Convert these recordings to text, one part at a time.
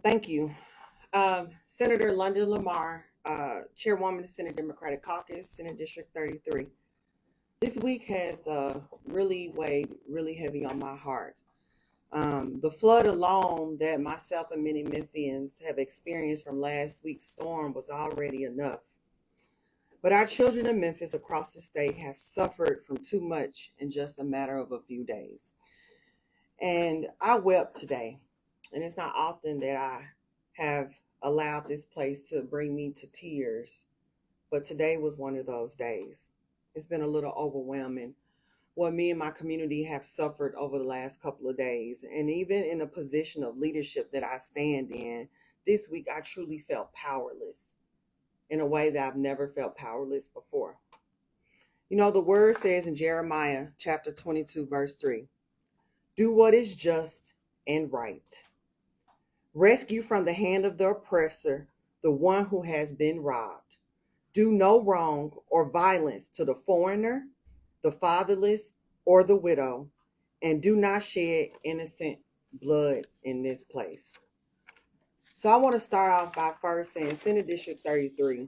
Thank you. Senator London Lamar, Chairwoman of the Senate Democratic Caucus, Senate District 33. This week has really weighed really heavy on my heart. The flood alone that myself and many Memphians have experienced from last week's storm was already enough. But our children in Memphis across the state have suffered from too much in just a matter of a few days. And I wept today. And it's not often that I have allowed this place to bring me to tears, but today was one of those days. It's been a little overwhelming what me and my community have suffered over the last couple of days. And even in a position of leadership that I stand in, this week I truly felt powerless in a way that I've never felt powerless before. You know, the word says in Jeremiah chapter 22, verse 3, do what is just and right. Rescue from the hand of the oppressor, the one who has been robbed. Do no wrong or violence to the foreigner, the fatherless, or the widow, and do not shed innocent blood in this place. So I want to start off by first saying Senate District 33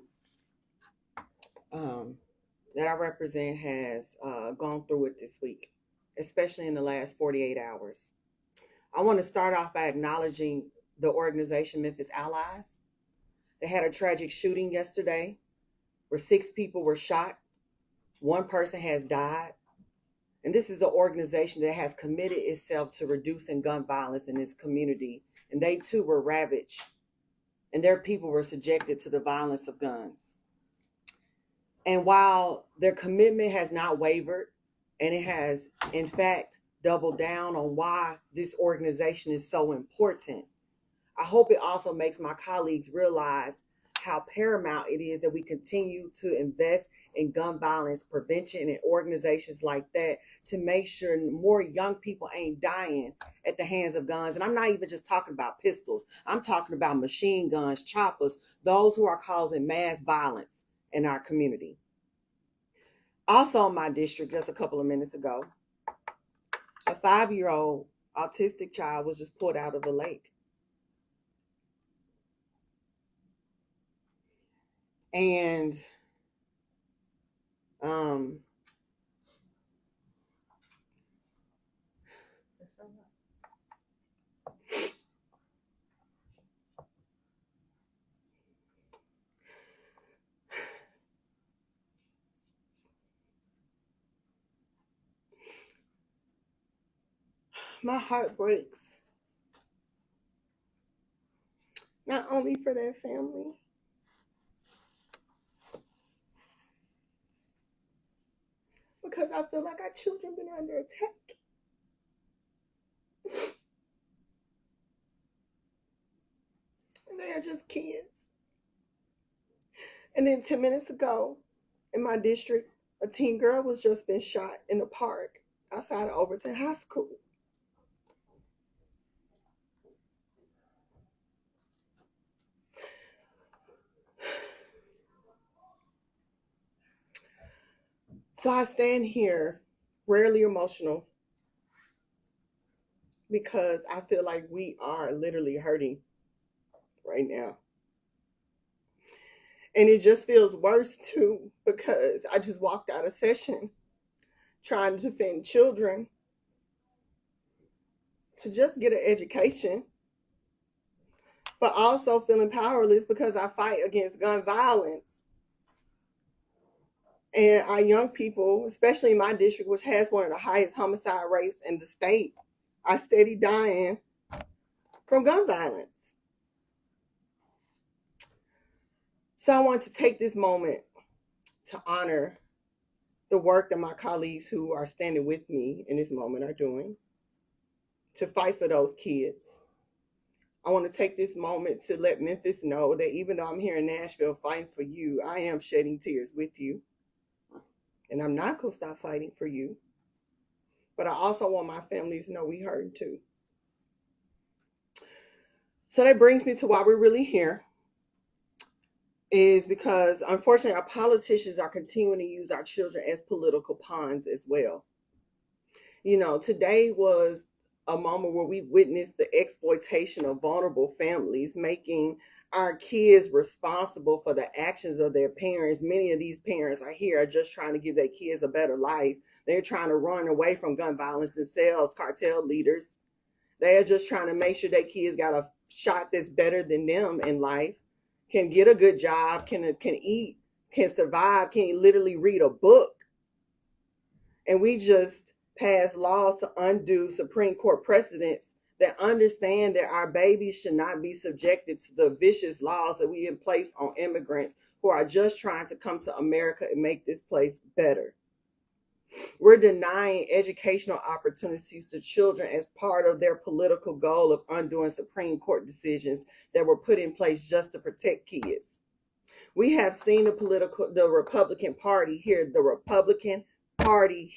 that I represent has gone through it this week, especially in the last 48 hours. I want to start off by acknowledging the organization Memphis Allies. They had a tragic shooting yesterday where 6 people were shot. 1 person has died. And this is an organization that has committed itself to reducing gun violence in this community. And they too were ravaged. And their people were subjected to the violence of guns. And while their commitment has not wavered, and it has, in fact, doubled down on why this organization is so important, I hope it also makes my colleagues realize how paramount it is that we continue to invest in gun violence prevention and organizations like that to make sure more young people ain't dying at the hands of guns. And I'm not even just talking about pistols. I'm talking about machine guns, choppers, those who are causing mass violence in our community. Also in my district, just a couple of minutes ago, a 5-year-old autistic child was just pulled out of a lake. And my heart breaks, not only for their family, because I feel like our children been under attack. And they are just kids. And then 10 minutes ago, in my district, a teen girl was just been shot in the park outside of Overton High School. So I stand here rarely emotional because I feel like we are literally hurting right now. And it just feels worse too because I just walked out of session trying to defend children to just get an education, but also feeling powerless because I fight against gun violence. And our young people, especially in my district, which has one of the highest homicide rates in the state, are steady dying from gun violence. So I want to take this moment to honor the work that my colleagues who are standing with me in this moment are doing to fight for those kids. I want to take this moment to let Memphis know that even though I'm here in Nashville fighting for you, I am shedding tears with you. And I'm not going to stop fighting for you. But I also want my families to know we hurting too. So that brings me to why we're really here. is because unfortunately our politicians are continuing to use our children as political pawns as well. Today was a moment where we witnessed the exploitation of vulnerable families, making our kids responsible for the actions of their parents. Many of these parents are here are just trying to give their kids a better life. They're trying to run away from gun violence themselves, cartel leaders. They are just trying to make sure their kids got a shot that's better than them in life, can get a good job, can eat, can survive, can literally read a book. And we just pass laws to undo Supreme Court precedents that understand that our babies should not be subjected to the vicious laws that we in place on immigrants who are just trying to come to America and make this place better. We're denying educational opportunities to children as part of their political goal of undoing Supreme Court decisions that were put in place just to protect kids. We have seen the Republican Party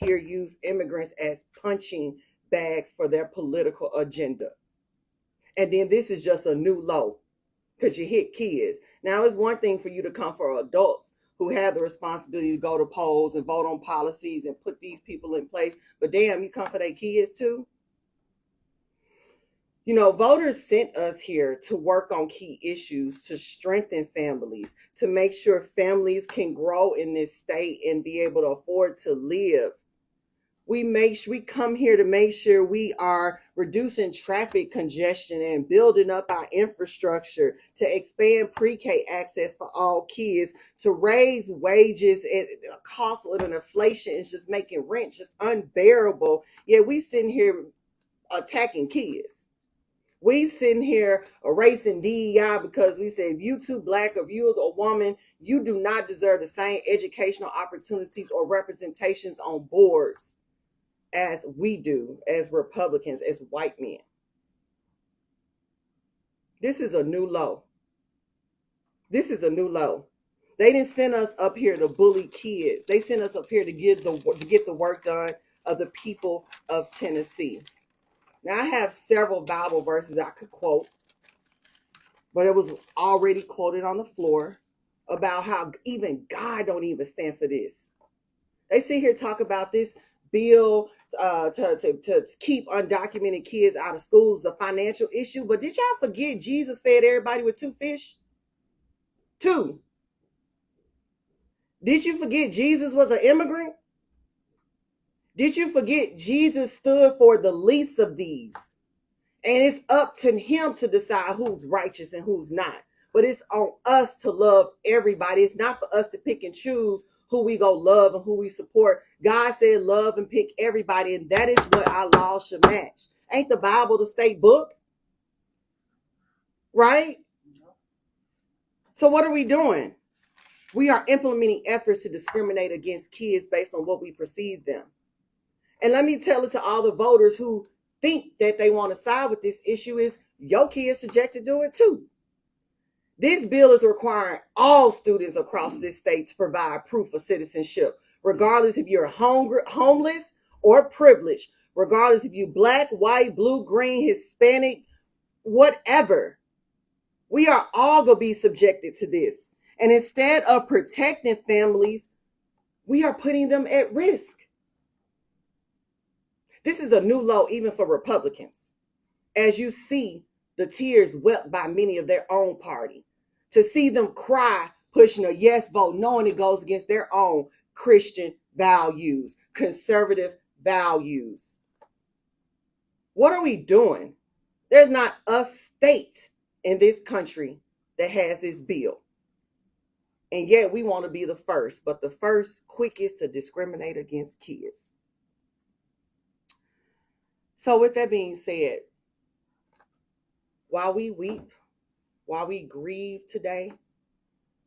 here use immigrants as punching bags for their political agenda. And then this is just a new low because you hit kids. Now it's one thing for you to come for adults who have the responsibility to go to polls and vote on policies and put these people in place. But damn, you come for their kids too? Voters sent us here to work on key issues, to strengthen families, to make sure families can grow in this state and be able to afford to live. We come here to make sure we are reducing traffic congestion and building up our infrastructure, to expand pre-K access for all kids, to raise wages. And the cost of an inflation is just making rent just unbearable. Yet we sitting here attacking kids. We sitting here erasing DEI because we say if you too black, if you a woman, you do not deserve the same educational opportunities or representations on boards as we do as Republicans, as white men. This is a new low. This is a new low. They didn't send us up here to bully kids. They sent us up here to get the work done of the people of Tennessee. Now, I have several Bible verses I could quote, but it was already quoted on the floor about how even God don't even stand for this. They sit here talk about this bill to keep undocumented kids out of schools, a financial issue. But did y'all forget Jesus fed everybody with 2 fish? 2. Did you forget Jesus was an immigrant? Did you forget Jesus stood for the least of these? And it's up to him to decide who's righteous and who's not. But it's on us to love everybody. It's not for us to pick and choose who we go love and who we support. God said love and pick everybody, and that is what our laws should match. Ain't the Bible the state book? Right? So what are we doing? We are implementing efforts to discriminate against kids based on what we perceive them. And let me tell it to all the voters who think that they want to side with this issue is your kids subject to do it too. This bill is requiring all students across this state to provide proof of citizenship, regardless if you're homeless or privileged, regardless if you're black, white, blue, green, Hispanic, whatever. We are all going to be subjected to this. And instead of protecting families, we are putting them at risk. This is a new low even for Republicans. As you see the tears wept by many of their own party, to see them cry pushing a yes vote, knowing it goes against their own Christian values, conservative values. What are we doing? There's not a state in this country that has this bill. And yet we want to be the first, but the first quickest to discriminate against kids. So with that being said, while we weep, while we grieve today,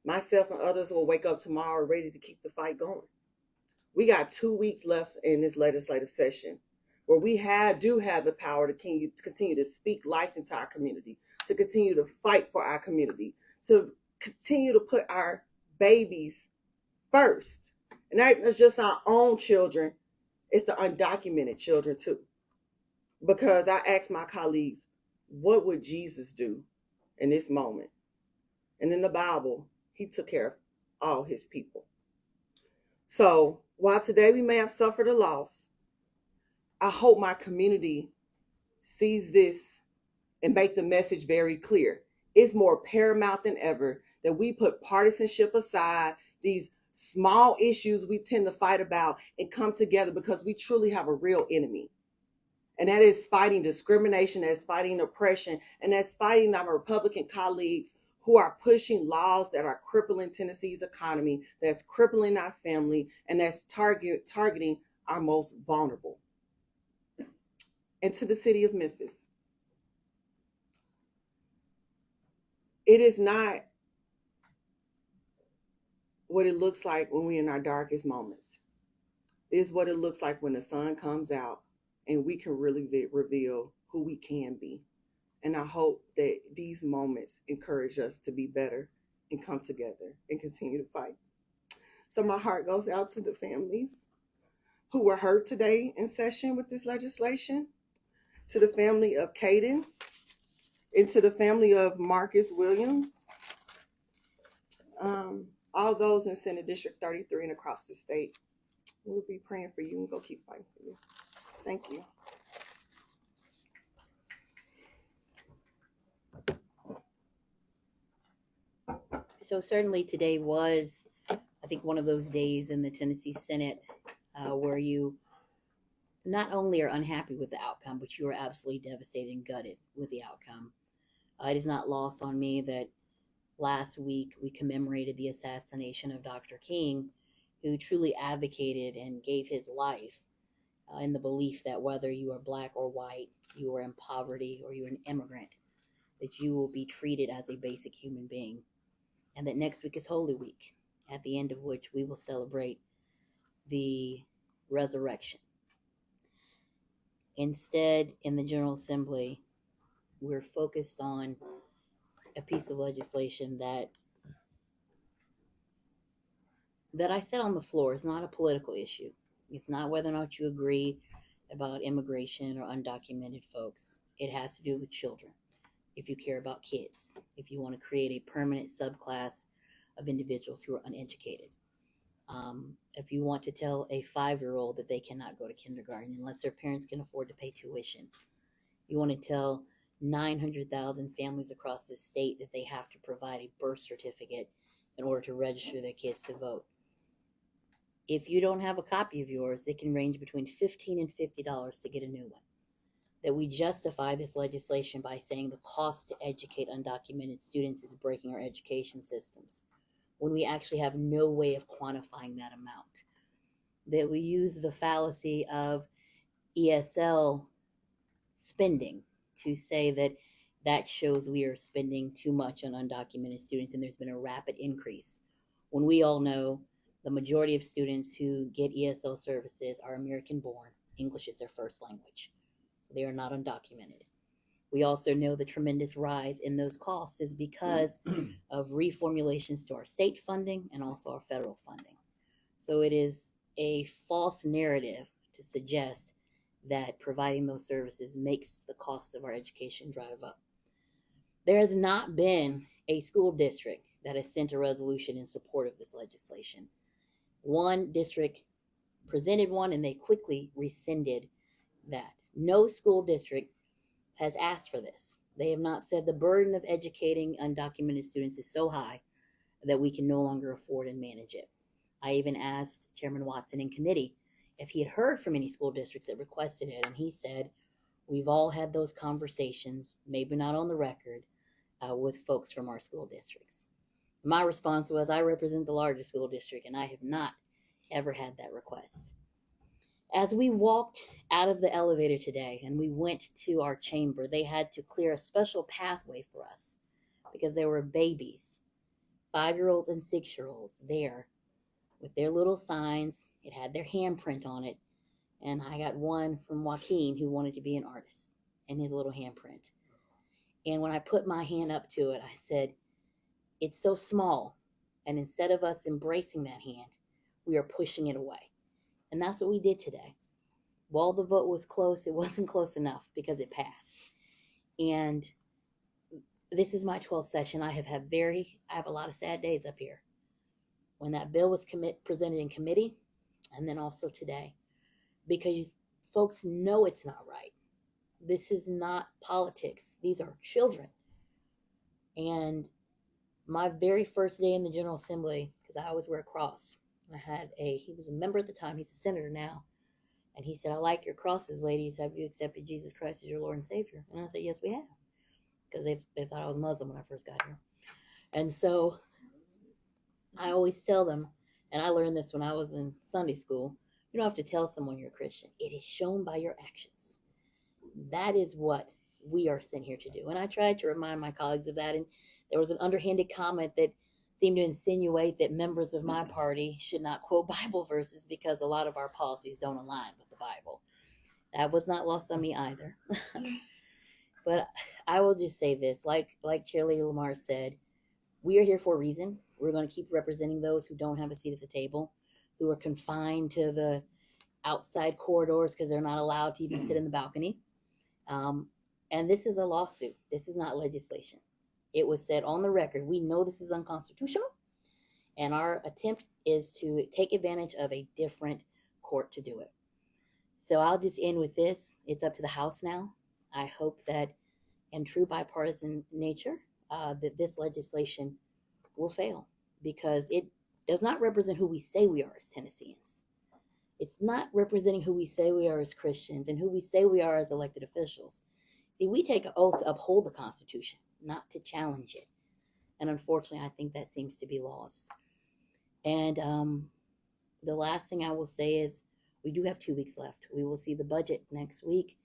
myself and others will wake up tomorrow ready to keep the fight going. We got 2 weeks left in this legislative session where we do have the power to continue to speak life into our community, to continue to fight for our community, to continue to put our babies first. And that's just our own children. It's the undocumented children too. Because I asked my colleagues, what would Jesus do in this moment? And in the Bible, he took care of all his people. So while today we may have suffered a loss, I hope my community sees this and make the message very clear. It's more paramount than ever that we put partisanship aside, these small issues we tend to fight about, and come together because we truly have a real enemy. And that is fighting discrimination, that's fighting oppression, and that's fighting our Republican colleagues who are pushing laws that are crippling Tennessee's economy, that's crippling our family, and that's targeting our most vulnerable. And to the city of Memphis, it is not what it looks like when we're in our darkest moments. It is what it looks like when the sun comes out and we can really reveal who we can be. And I hope that these moments encourage us to be better and come together and continue to fight. So my heart goes out to the families who were hurt today in session with this legislation, to the family of Caden, and to the family of Marcus Williams, all those in Senate District 33 and across the state. We'll be praying for you and go keep fighting for you. Thank you. So certainly today was, I think, one of those days in the Tennessee Senate where you not only are unhappy with the outcome, but you are absolutely devastated and gutted with the outcome. It is not lost on me that last week we commemorated the assassination of Dr. King, who truly advocated and gave his life in the belief that whether you are black or white, you are in poverty, or you're an immigrant, that you will be treated as a basic human being. And that next week is Holy Week, at the end of which we will celebrate the resurrection. Instead, in the General Assembly, we're focused on a piece of legislation that I said on the floor is not a political issue. It's not whether or not you agree about immigration or undocumented folks. It has to do with children. If you care about kids, if you want to create a permanent subclass of individuals who are uneducated, if you want to tell a 5-year-old that they cannot go to kindergarten unless their parents can afford to pay tuition, you want to tell 900,000 families across the state that they have to provide a birth certificate in order to register their kids to vote. If you don't have a copy of yours, it can range between $15 and $50 to get a new one. That we justify this legislation by saying the cost to educate undocumented students is breaking our education systems, when we actually have no way of quantifying that amount. That we use the fallacy of ESL spending to say that that shows we are spending too much on undocumented students and there's been a rapid increase, when we all know the majority of students who get ESL services are American born. English is their first language. So they are not undocumented. We also know the tremendous rise in those costs is because of reformulations to our state funding and also our federal funding. So it is a false narrative to suggest that providing those services makes the cost of our education drive up. There has not been a school district that has sent a resolution in support of this legislation. One district presented one and they quickly rescinded that. No school district has asked for this. They have not said the burden of educating undocumented students is so high that we can no longer afford and manage it. I even asked Chairman Watson in committee if he had heard from any school districts that requested it, and he said, we've all had those conversations, maybe not on the record, with folks from our school districts. My response was, I represent the largest school district, and I have not ever had that request. As we walked out of the elevator today and we went to our chamber, they had to clear a special pathway for us because there were babies, 5-year-olds and 6-year-olds there with their little signs. It had their handprint on it. And I got one from Joaquin who wanted to be an artist and his little handprint. And when I put my hand up to it, I said, it's so small. And instead of us embracing that hand, we are pushing it away. And that's what we did today. While the vote was close, it wasn't close enough because it passed. And This is my 12th session. I have a lot of sad days up here. When that bill was presented in committee, and then also today, because folks know it's not right. This is not politics. These are children. And my very first day in the General Assembly, because I always wear a cross, he was a member at the time, he's a senator now, and he said, "I like your crosses, ladies. Have you accepted Jesus Christ as your Lord and Savior?" And I said, "Yes, we have," because they thought I was Muslim when I first got here. And so I always tell them, and I learned this when I was in Sunday school, you don't have to tell someone you're a Christian. It is shown by your actions. That is what we are sent here to do. And I tried to remind my colleagues of that. And there was an underhanded comment that seemed to insinuate that members of my party should not quote Bible verses because a lot of our policies don't align with the Bible. That was not lost on me either. But I will just say this, like Chair Lady Lamar said, we are here for a reason. We're going to keep representing those who don't have a seat at the table, who are confined to the outside corridors because they're not allowed to even sit in the balcony. And this is a lawsuit. This is not legislation. It was said on the record, we know this is unconstitutional, and our attempt is to take advantage of a different court to do it. So I'll just end with this. It's up to the House now. I hope that in true bipartisan nature, that this legislation will fail, because it does not represent who we say we are as Tennesseans. It's not representing who we say we are as Christians and who we say we are as elected officials. See, we take an oath to uphold the Constitution, not to challenge it. And unfortunately, I think that seems to be lost. And the last thing I will say is we do have 2 weeks left. We will see the budget next week.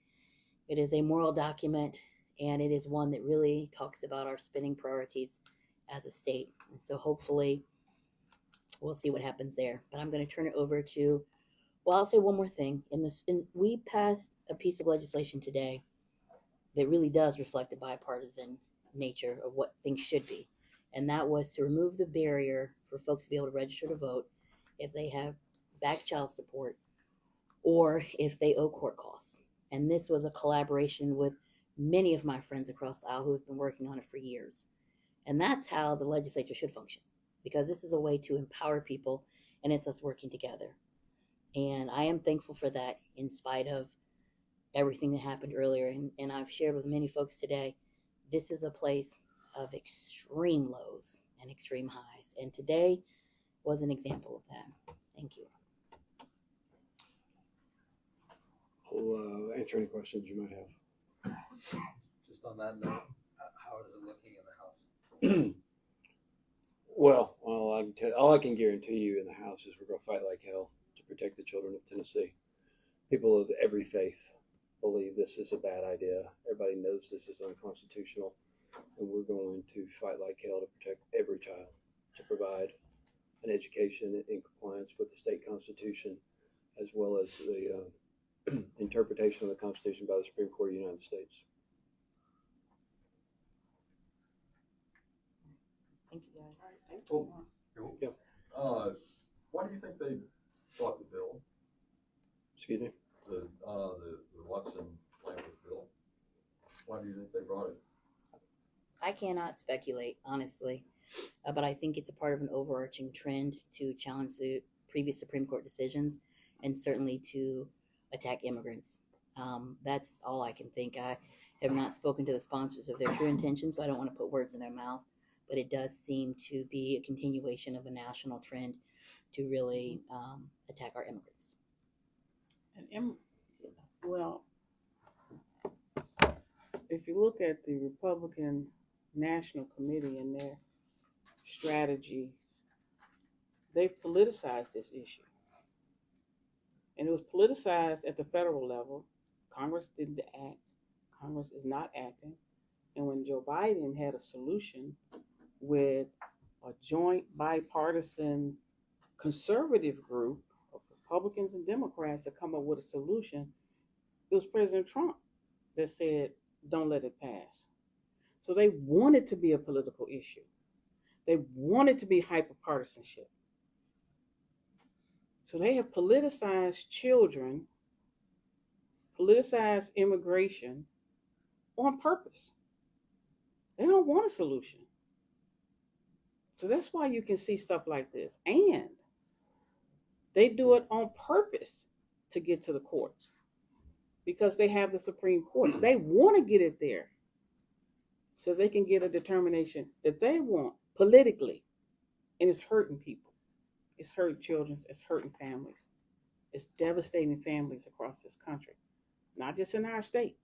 It is a moral document, and it is one that really talks about our spending priorities as a state. And so hopefully we'll see what happens there. But I'm going to turn it over to, well, I'll say one more thing. We passed a piece of legislation today that really does reflect the bipartisan nature of what things should be. And that was to remove the barrier for folks to be able to register to vote if they have back child support or if they owe court costs. And this was a collaboration with many of my friends across the aisle who have been working on it for years. And that's how the legislature should function, because this is a way to empower people, and it's us working together. And I am thankful for that in spite of everything that happened earlier. And I've shared with many folks today, this is a place of extreme lows and extreme highs. And today was an example of that. Thank you. I'll answer any questions you might have. Just on that note, how is it looking in the House? Well, all I can guarantee you in the House is we're going to fight like hell to protect the children of Tennessee. People of every faith believe this is a bad idea. Everybody knows this is unconstitutional, and we're going to fight like hell to protect every child, to provide an education in compliance with the state constitution, as well as the interpretation of the Constitution by the Supreme Court of the United States. Thank you, guys. Oh, yeah. Why do you think they brought the bill? Excuse me? The Watson Lambert bill. Why do you think they brought it? I cannot speculate, honestly, but I think it's a part of an overarching trend to challenge the previous Supreme Court decisions, and certainly to attack immigrants. That's all I can think. I have not spoken to the sponsors of their true intentions, so I don't want to put words in their mouth, but it does seem to be a continuation of a national trend to really attack our immigrants. Well, if you look at the Republican National Committee and their strategy, they've politicized this issue. And it was politicized at the federal level. Congress didn't act. Congress is not acting. And when Joe Biden had a solution with a joint bipartisan conservative group of Republicans and Democrats to come up with a solution, it was President Trump that said, don't let it pass. So they wanted to be a political issue. They wanted to be hyperpartisanship. So they have politicized children, politicized immigration on purpose. They don't want a solution. So that's why you can see stuff like this. And they do it on purpose to get to the courts because they have the Supreme Court. They want to get it there so they can get a determination that they want politically. And it's hurting people. It's hurting children. It's hurting families. It's devastating families across this country, not just in our state.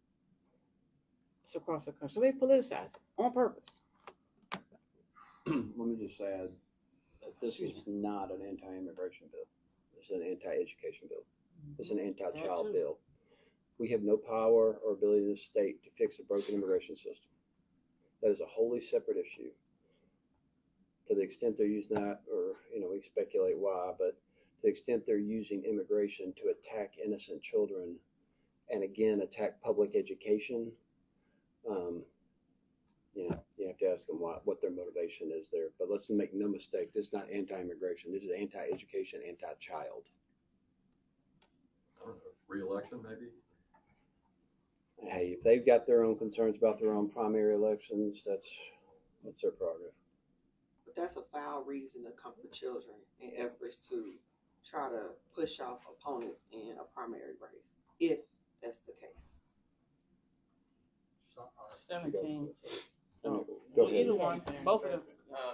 It's across the country. So they politicize it on purpose. Let me just add that this is not an anti-immigration bill. This is an anti-education bill. It's an anti-child bill. We have no power or ability in the state to fix a broken immigration system. That is a wholly separate issue. To the extent they're using that, or we speculate why, but to the extent they're using immigration to attack innocent children, and again attack public education, you have to ask them what their motivation is there. But let's make no mistake, this is not anti-immigration. This is anti-education, anti-child. I don't know, re-election maybe? Hey, if they've got their own concerns about their own primary elections, that's their prerogative. But that's a foul reason to come for children in efforts to try to push off opponents in a primary race, if that's the case. 17. Go ahead. Either one. Both of them.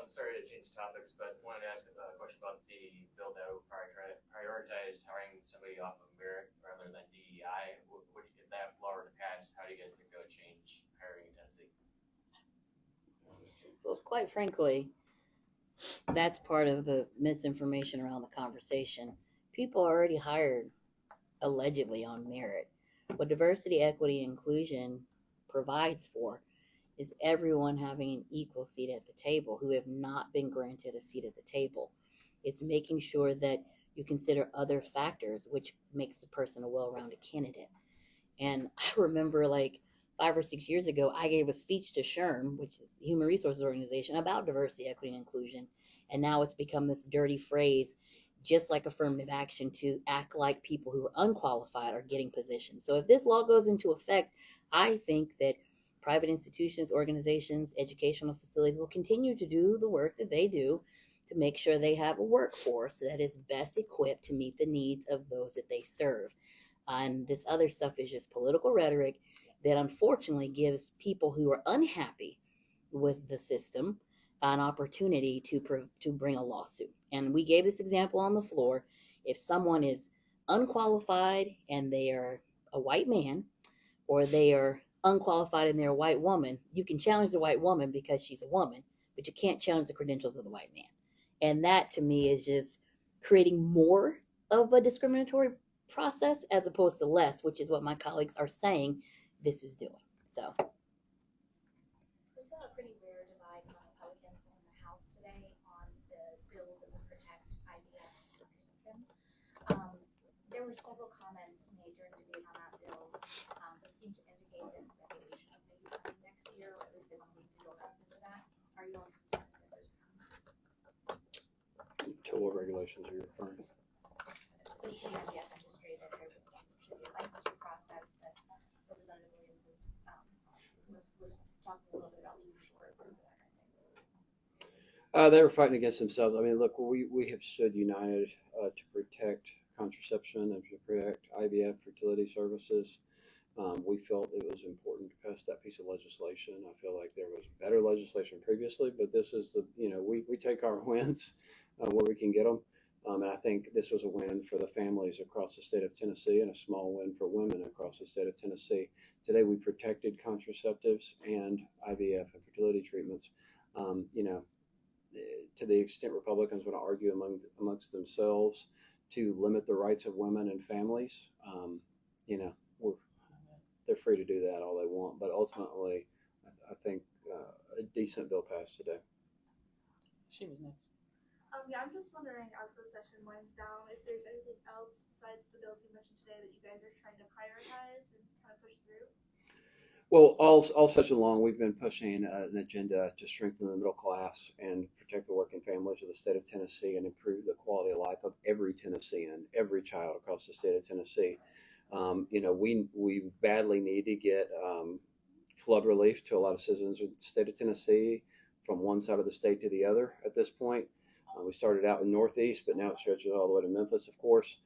Sorry to change topics, but wanted to ask a question about the bill that would prioritize hiring somebody off of merit rather than DEI. If that law were to pass, how do you guys think that would change hiring in Tennessee? Well, quite frankly, that's part of the misinformation around the conversation. People are already hired allegedly on merit. What diversity, equity, inclusion provides for is everyone having an equal seat at the table who have not been granted a seat at the table. It's making sure that you consider other factors, which makes the person a well-rounded candidate. And I remember like 5 or 6 years ago, I gave a speech to SHRM, which is the Human Resources Organization, about diversity, equity, and inclusion. And now it's become this dirty phrase, just like affirmative action, to act like people who are unqualified are getting positions. So if this law goes into effect, I think that private institutions, organizations, educational facilities will continue to do the work that they do to make sure they have a workforce that is best equipped to meet the needs of those that they serve. And this other stuff is just political rhetoric that unfortunately gives people who are unhappy with the system an opportunity to bring a lawsuit. And we gave this example on the floor. If someone is unqualified and they are a white man, or they are unqualified and they're a white woman, you can challenge the white woman because she's a woman, but you can't challenge the credentials of the white man. And that to me is just creating more of a discriminatory process as opposed to less, which is what my colleagues are saying this is doing. So We saw a pretty rare divide among Republicans in the House today on the bill that would protect IVF contraception. There were several comments made during the debate on that bill that seemed to indicate that regulation was maybe coming next year, or at least they want to move the bill up into that. Are you all concerned that there's To what regulations are you referring to? the IVF industry, that there should be a licensure process that Representative Williams was talking a little bit about leaving short for that kind of thing? They were fighting against themselves. I mean, look, we have stood united to protect contraception and to protect IVF fertility services. We felt it was important to pass that piece of legislation. I feel like there was better legislation previously, but this is we take our wins where we can get them. And I think this was a win for the families across the state of Tennessee and a small win for women across the state of Tennessee. Today, we protected contraceptives and IVF and fertility treatments. To the extent Republicans want to argue amongst themselves to limit the rights of women and families, they're free to do that all they want. But ultimately, I think a decent bill passed today. She was next. Yeah, I'm just wondering, as the session winds down, if there's anything else besides the bills you mentioned today that you guys are trying to prioritize and kind of push through? Well, all session long, we've been pushing an agenda to strengthen the middle class and protect the working families of the state of Tennessee and improve the quality of life of every Tennessean, every child across the state of Tennessee. We badly need to get flood relief to a lot of citizens of the state of Tennessee from one side of the state to the other at this point. We started out in Northeast, but now it stretches all the way to Memphis, of course,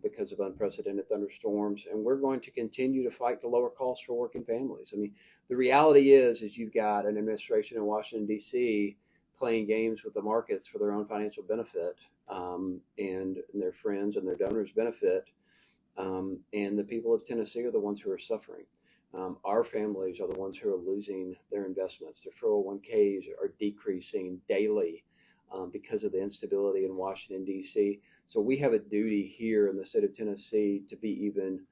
because of unprecedented thunderstorms. And we're going to continue to fight to lower costs for working families. I mean, the reality is you've got an administration in Washington, D.C. playing games with the markets for their own financial benefit, and their friends and their donors' benefit. And the people of Tennessee are the ones who are suffering. Our families are the ones who are losing their investments. Their 401ks are decreasing daily because of the instability in Washington, D.C. So we have a duty here in the state of Tennessee to be even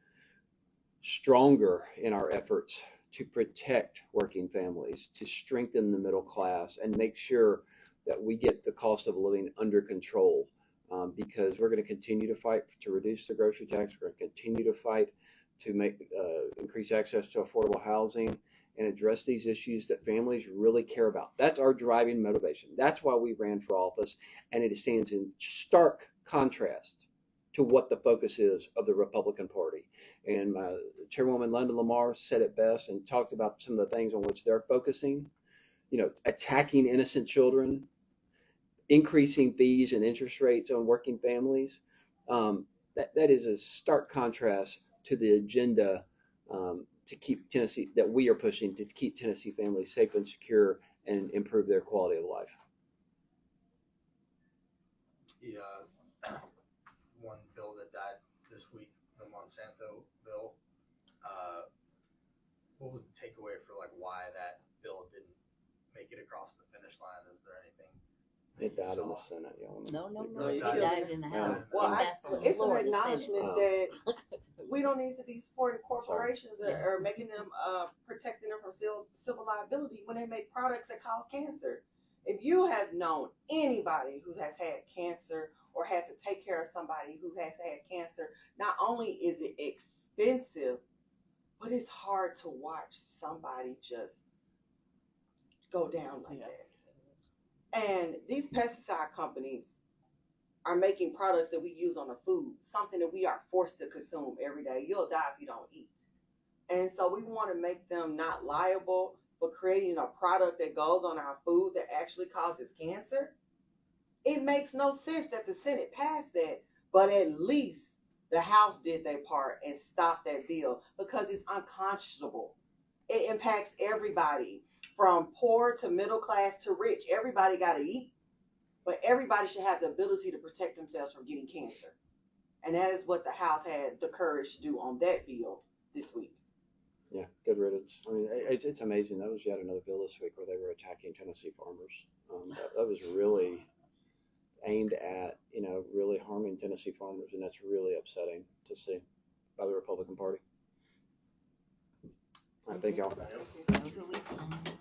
stronger in our efforts to protect working families, to strengthen the middle class, and make sure that we get the cost of living under control. Because we're going to continue to fight to reduce the grocery tax. We're going to continue to fight to increase access to affordable housing and address these issues that families really care about. That's our driving motivation. That's why we ran for office, and it stands in stark contrast to what the focus is of the Republican Party. And Chairwoman Lamar said it best and talked about some of the things on which they're focusing. Attacking innocent children, increasing fees and interest rates on working families. That is a stark contrast to the agenda to keep Tennessee, that we are pushing to keep Tennessee families safe and secure and improve their quality of life. The one bill that died this week, the Monsanto bill, what was the takeaway for why that bill didn't make it across the finish line? Is there anything? It died in the Senate, y'all. No, It it died died in the House. Well, It passed on the it's an floor of the Senate. acknowledgement that we don't need to be supporting corporations or making them protecting them from civil liability when they make products that cause cancer. If you have known anybody who has had cancer or had to take care of somebody who has had cancer, not only is it expensive, but it's hard to watch somebody just go down like that. And these pesticide companies are making products that we use on the food, something that we are forced to consume every day. You'll die if you don't eat. And so we want to make them not liable for creating a product that goes on our food that actually causes cancer. It makes no sense that the Senate passed that, but at least the House did their part and stopped that bill because it's unconscionable. It impacts everybody from poor to middle class to rich. Everybody got to eat, but everybody should have the ability to protect themselves from getting cancer. And that is what the House had the courage to do on that bill this week. Yeah, good riddance. I mean, it's amazing. That was yet another bill this week where they were attacking Tennessee farmers. That was really aimed at, really harming Tennessee farmers, and that's really upsetting to see by the Republican Party. All right, thank y'all. That was a weekend.